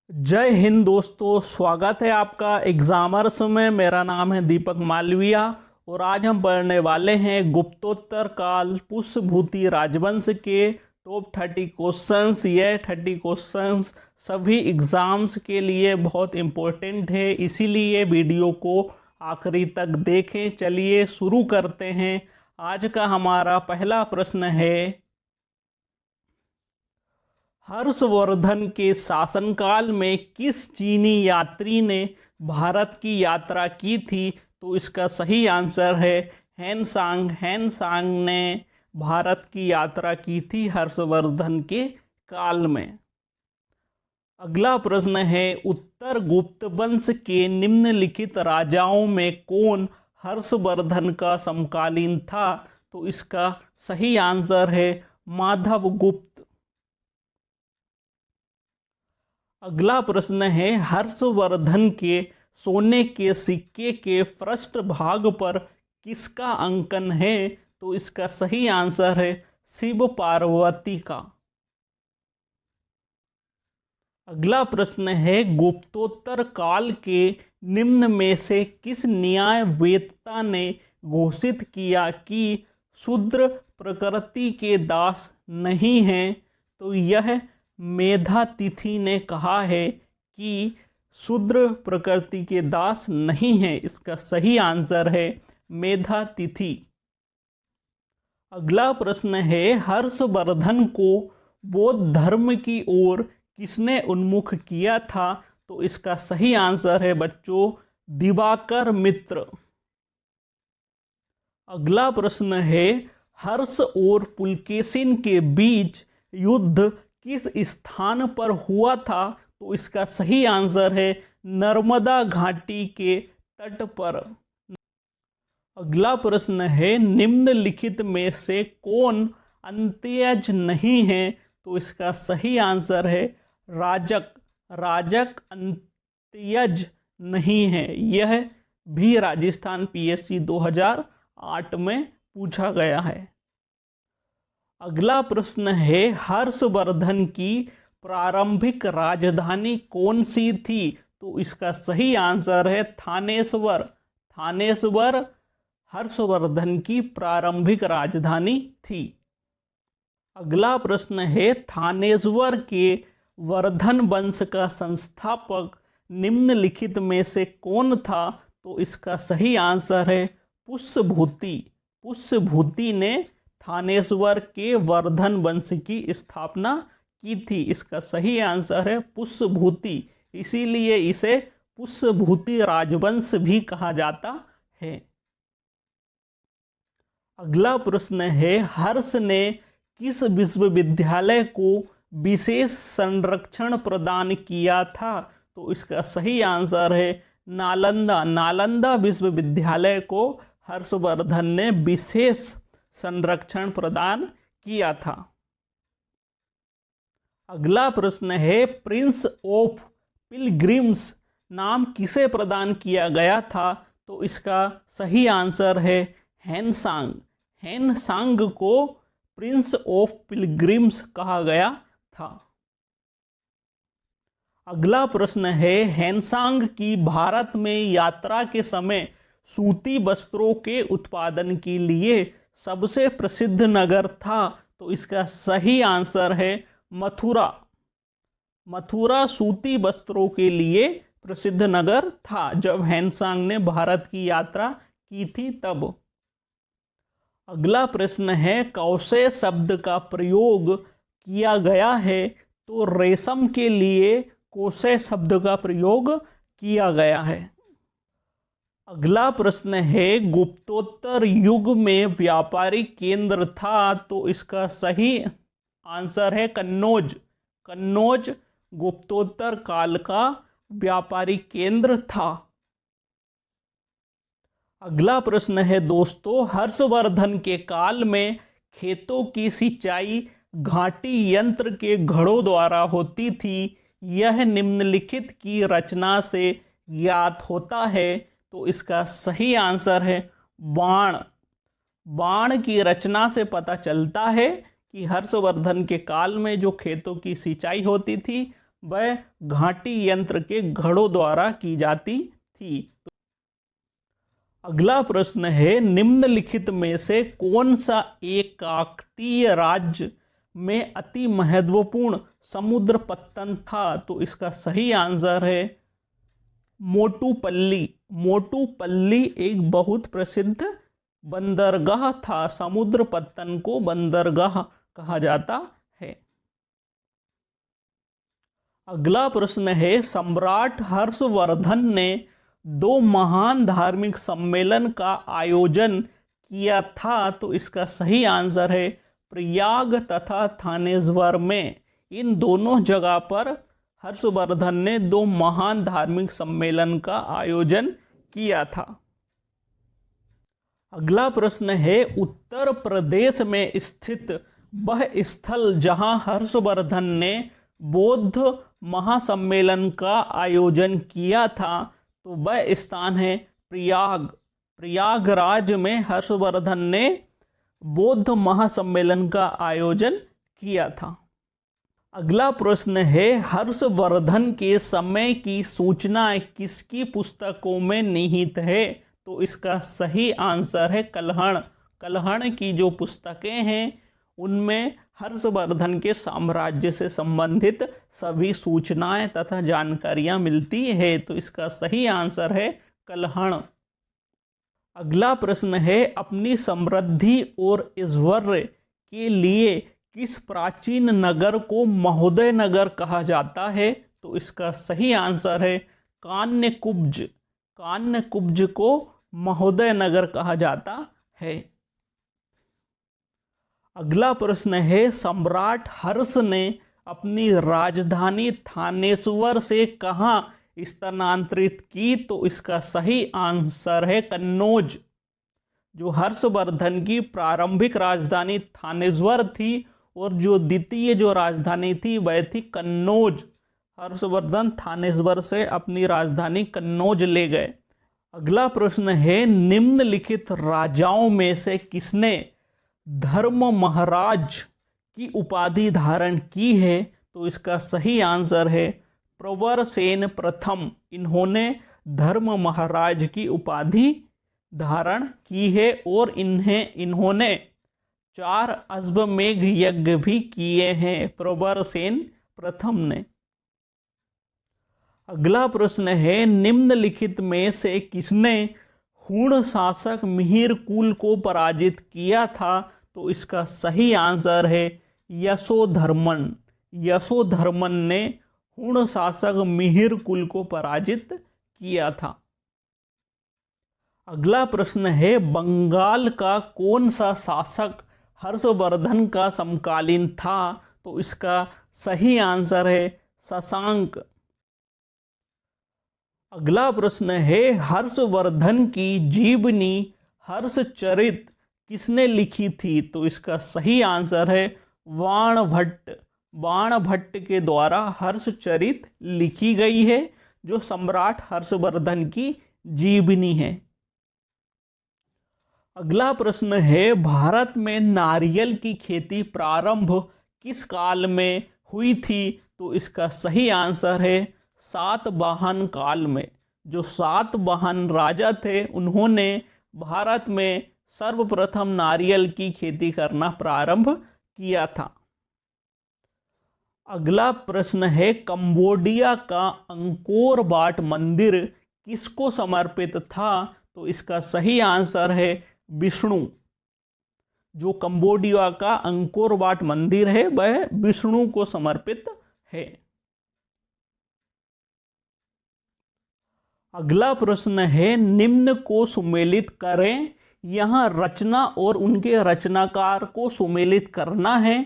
जय हिंद दोस्तों, स्वागत है आपका एग्जामर्स में। मेरा नाम है दीपक मालविया और आज हम पढ़ने वाले हैं गुप्तोत्तर काल पुष्यभूति राजवंश के टॉप 30 क्वेश्चंस। ये 30 क्वेश्चंस सभी एग्ज़ाम्स के लिए बहुत इम्पोर्टेंट है, इसीलिए वीडियो को आखिरी तक देखें। चलिए शुरू करते हैं। आज का हमारा पहला प्रश्न है, हर्षवर्धन के शासनकाल में किस चीनी यात्री ने भारत की यात्रा की थी? तो इसका सही आंसर है हेनसांग। हेनसांग ने भारत की यात्रा की थी हर्षवर्धन के काल में। अगला प्रश्न है, उत्तर गुप्त वंश के निम्नलिखित राजाओं में कौन हर्षवर्धन का समकालीन था? तो इसका सही आंसर है माधव गुप्त। अगला प्रश्न है, हर्षवर्धन के सोने के सिक्के के पृष्ठभाग पर किसका अंकन है? तो इसका सही आंसर है शिव पार्वती का। अगला प्रश्न है, गुप्तोत्तर काल के निम्न में से किस न्यायवेत्ता ने घोषित किया कि शूद्र प्रकृति के दास नहीं हैं? तो यह मेधातिथि ने कहा है कि शूद्र प्रकृति के दास नहीं है। इसका सही आंसर है मेधातिथि। अगला प्रश्न है, हर्षवर्धन को बौद्ध धर्म की ओर किसने उन्मुख किया था? तो इसका सही आंसर है बच्चों दिवाकर मित्र। अगला प्रश्न है, हर्ष और पुलकेशिन के बीच युद्ध किस स्थान पर हुआ था? तो इसका सही आंसर है नर्मदा घाटी के तट पर। अगला प्रश्न है, निम्नलिखित में से कौन अंत्यज नहीं है? तो इसका सही आंसर है राजक। राजक अंत्यज नहीं है। यह भी राजस्थान पीएससी 2008 में पूछा गया है। अगला प्रश्न है, हर्षवर्धन की प्रारंभिक राजधानी कौन सी थी? तो इसका सही आंसर है थानेश्वर। थानेश्वर हर्षवर्धन की प्रारंभिक राजधानी थी। अगला प्रश्न है, थानेश्वर के वर्धन वंश का संस्थापक निम्नलिखित में से कौन था? तो इसका सही आंसर है पुष्यभूति। पुष्यभूति ने थानेश्वर के वर्धन वंश की स्थापना की थी। इसका सही आंसर है पुष्यभूति, इसीलिए इसे पुष्यभूति राजवंश भी कहा जाता है। अगला प्रश्न है, हर्ष ने किस विश्वविद्यालय को विशेष संरक्षण प्रदान किया था? तो इसका सही आंसर है नालंदा। नालंदा विश्वविद्यालय को हर्षवर्धन ने विशेष संरक्षण प्रदान किया था। अगला प्रश्न है, प्रिंस ऑफ पिलग्रिम्स नाम किसे प्रदान किया गया था? तो इसका सही आंसर है हेनसांग। हेनसांग को प्रिंस ऑफ पिलग्रिम्स कहा गया था। अगला प्रश्न है, हेनसांग की भारत में यात्रा के समय सूती वस्त्रों के उत्पादन के लिए सबसे प्रसिद्ध नगर था? तो इसका सही आंसर है मथुरा। मथुरा सूती वस्त्रों के लिए प्रसिद्ध नगर था जब हेनसांग ने भारत की यात्रा की थी तब। अगला प्रश्न है, कौशे शब्द का प्रयोग किया गया है? तो रेशम के लिए कौशे शब्द का प्रयोग किया गया है। अगला प्रश्न है, गुप्तोत्तर युग में व्यापारिक केंद्र था? तो इसका सही आंसर है कन्नौज। कन्नौज गुप्तोत्तर काल का व्यापारिक केंद्र था। अगला प्रश्न है दोस्तों, हर्षवर्धन के काल में खेतों की सिंचाई घाटी यंत्र के घड़ों द्वारा होती थी। यह निम्नलिखित की रचना से ज्ञात होता है। तो इसका सही आंसर है बाण। बाण की रचना से पता चलता है कि हर्षवर्धन के काल में जो खेतों की सिंचाई होती थी वह घाटी यंत्र के घड़ों द्वारा की जाती थी। अगला प्रश्न है, निम्नलिखित में से कौन सा एक काकतीय राज्य में अति महत्वपूर्ण समुद्र पत्तन था? तो इसका सही आंसर है मोटुपल्ली। मोटुपल्ली एक बहुत प्रसिद्ध बंदरगाह था। समुद्र पत्तन को बंदरगाह कहा जाता है। अगला प्रश्न है, सम्राट हर्षवर्धन ने 2 महान धार्मिक सम्मेलन का आयोजन किया था। तो इसका सही आंसर है प्रयाग तथा थानेश्वर में। इन दोनों जगह पर हर्षवर्धन ने 2 महान धार्मिक सम्मेलन का आयोजन किया था। अगला प्रश्न है, उत्तर प्रदेश में स्थित वह स्थल जहां हर्षवर्धन ने बौद्ध महासम्मेलन का आयोजन किया था, तो वह स्थान है प्रयाग। प्रयागराज में हर्षवर्धन ने बौद्ध महासम्मेलन का आयोजन किया था। अगला प्रश्न है, हर्षवर्धन के समय की सूचनाएं किसकी पुस्तकों में निहित है? तो इसका सही आंसर है कल्हण। कल्हण की जो पुस्तकें हैं उनमें हर्षवर्धन के साम्राज्य से संबंधित सभी सूचनाएं तथा जानकारियां मिलती है। तो इसका सही आंसर है कल्हण। अगला प्रश्न है, अपनी समृद्धि और ऐश्वर्य के लिए किस प्राचीन नगर को महोदय नगर कहा जाता है? तो इसका सही आंसर है कान्यकुब्ज। कान्यकुब्ज को महोदय नगर कहा जाता है। अगला प्रश्न है, सम्राट हर्ष ने अपनी राजधानी थानेश्वर से कहाँ स्थानांतरित की? तो इसका सही आंसर है कन्नौज। जो हर्षवर्धन की प्रारंभिक राजधानी थानेश्वर थी और जो द्वितीय जो राजधानी थी वह थी कन्नौज। हर्षवर्धन थानेश्वर से अपनी राजधानी कन्नौज ले गए। अगला प्रश्न है, निम्नलिखित राजाओं में से किसने धर्म महाराज की उपाधि धारण की है? तो इसका सही आंसर है प्रवरसेन प्रथम। इन्होंने धर्म महाराज की उपाधि धारण की है और इन्होंने 4 अश्वमेध यज्ञ भी किए हैं प्रवरसेन प्रथम ने। अगला प्रश्न है, निम्नलिखित में से किसने हूण शासक मिहिर कुल को पराजित किया था? तो इसका सही आंसर है यशोधर्मन। यशोधर्मन ने हूण शासक मिहिर कुल को पराजित किया था। अगला प्रश्न है, बंगाल का कौन सा शासक हर्षवर्धन का समकालीन था? तो इसका सही आंसर है शशांक। अगला प्रश्न है, हर्षवर्धन की जीवनी हर्षचरित किसने लिखी थी? तो इसका सही आंसर है बाणभट्ट। बाणभट्ट के द्वारा हर्षचरित लिखी गई है जो सम्राट हर्षवर्धन की जीवनी है। अगला प्रश्न है, भारत में नारियल की खेती प्रारंभ किस काल में हुई थी? तो इसका सही आंसर है सातवाहन काल में। जो सातवाहन राजा थे उन्होंने भारत में सर्वप्रथम नारियल की खेती करना प्रारंभ किया था। अगला प्रश्न है, कंबोडिया का अंकोर वाट मंदिर किसको समर्पित था? तो इसका सही आंसर है विष्णु। जो कंबोडिया का अंकोर वाट मंदिर है वह विष्णु को समर्पित है। अगला प्रश्न है, निम्न को सुमेलित करें। यहाँ रचना और उनके रचनाकार को सुमेलित करना है।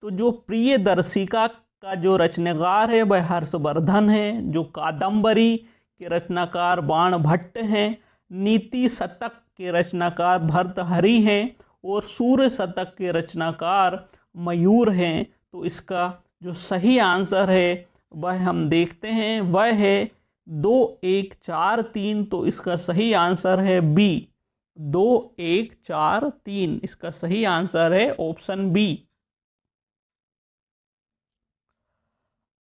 तो जो प्रियदर्शिका का जो रचनाकार है वह हर्षवर्धन है। जो कादंबरी के रचनाकार बाणभट्ट हैं। नीति शतक के रचनाकार भर्तहरि हैं और सूर्य शतक के रचनाकार मयूर हैं। तो इसका जो सही आंसर है वह हम देखते हैं, वह है 2 1 4 3। तो इसका सही आंसर है बी, 2 1 4 3। इसका सही आंसर है ऑप्शन बी।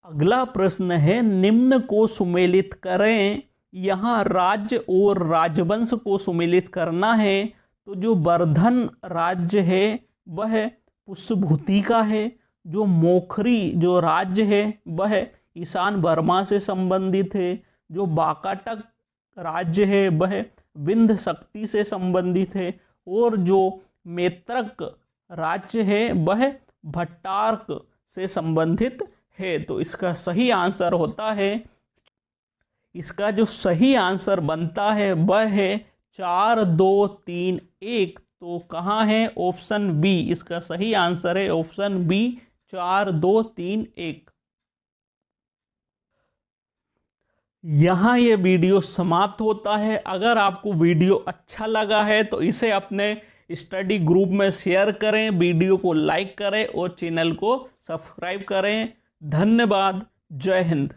अगला प्रश्न है, निम्न को सुमेलित करें। यहाँ राज्य और राजवंश को सुमेलित करना है, तो जो वर्धन राज्य है वह पुष्यभूति का है। जो मोखरी जो राज्य है वह ईशान बर्मा से संबंधित है। जो बाकाटक राज्य है वह विंध्य शक्ति से संबंधित है। और जो मैत्रक राज्य है वह भट्टार्क से संबंधित है। तो इसका सही आंसर होता है, इसका जो सही आंसर बनता है वह है 4 2 3 1। तो कहाँ है? ऑप्शन बी इसका सही आंसर है, ऑप्शन बी 4 2 3 1। यहाँ ये वीडियो समाप्त होता है। अगर आपको वीडियो अच्छा लगा है तो इसे अपने स्टडी ग्रुप में शेयर करें, वीडियो को लाइक करें और चैनल को सब्सक्राइब करें। धन्यवाद। जय हिंद।